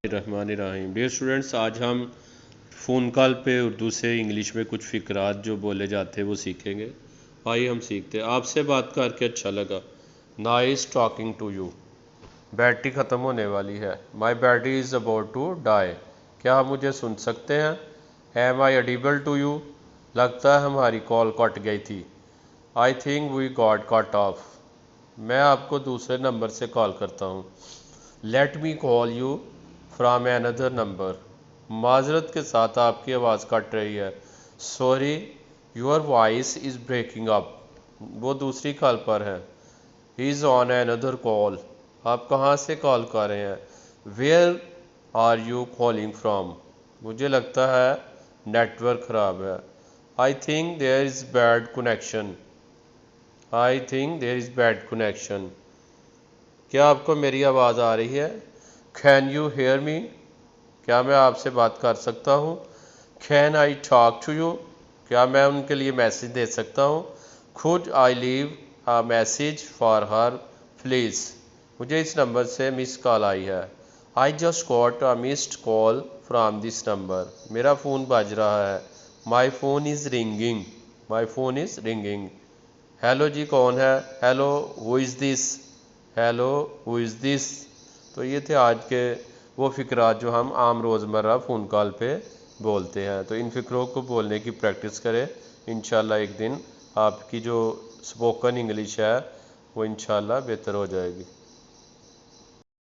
रहमानिर्रहीम। Dear students, आज हम phone call पे उर्दू से इंग्लिश में कुछ फ़िक्रात जो बोले जाते हैं वो सीखेंगे। आइए हम सीखते हैं। आपसे बात करके अच्छा लगा। Nice talking to you. Battery ख़त्म होने वाली है। My battery is about to die. क्या आप मुझे सुन सकते हैं? Am I audible to you. लगता है हमारी कॉल कट गई थी। I think we got cut off. मैं आपको दूसरे नंबर से कॉल करता हूँ। Let me call you from another number. माजरत के साथ आपकी आवाज़ कट रही है। Sorry your voice is breaking up. वो दूसरी कॉल पर है। He is on another call. आप कहाँ से कॉल कर रहे हैं? Where are you calling from? मुझे लगता है नेटवर्क ख़राब है। I think there is bad connection. I think there is bad connection. क्या आपको मेरी आवाज़ आ रही है? Can you hear me? क्या मैं आपसे बात कर सकता हूँ? Can I talk to you? क्या मैं उनके लिए मैसेज दे सकता हूँ? Should I leave a message for her please? मुझे इस नंबर से मिस कॉल आई है। I just got a missed call from this number. मेरा फ़ोन बज रहा है। My phone is ringing. My phone is ringing. Hello जी, कौन है? Hello, who is this? Hello, who is this? तो ये थे आज के वो फ़िक्रात जो हम आम रोज़मर्रा फ़ोन कॉल पे बोलते हैं। तो इन फ़िक्रों को बोलने की प्रैक्टिस करें। इंशाल्लाह एक दिन आपकी जो स्पोकन इंग्लिश है वो इंशाल्लाह बेहतर हो जाएगी।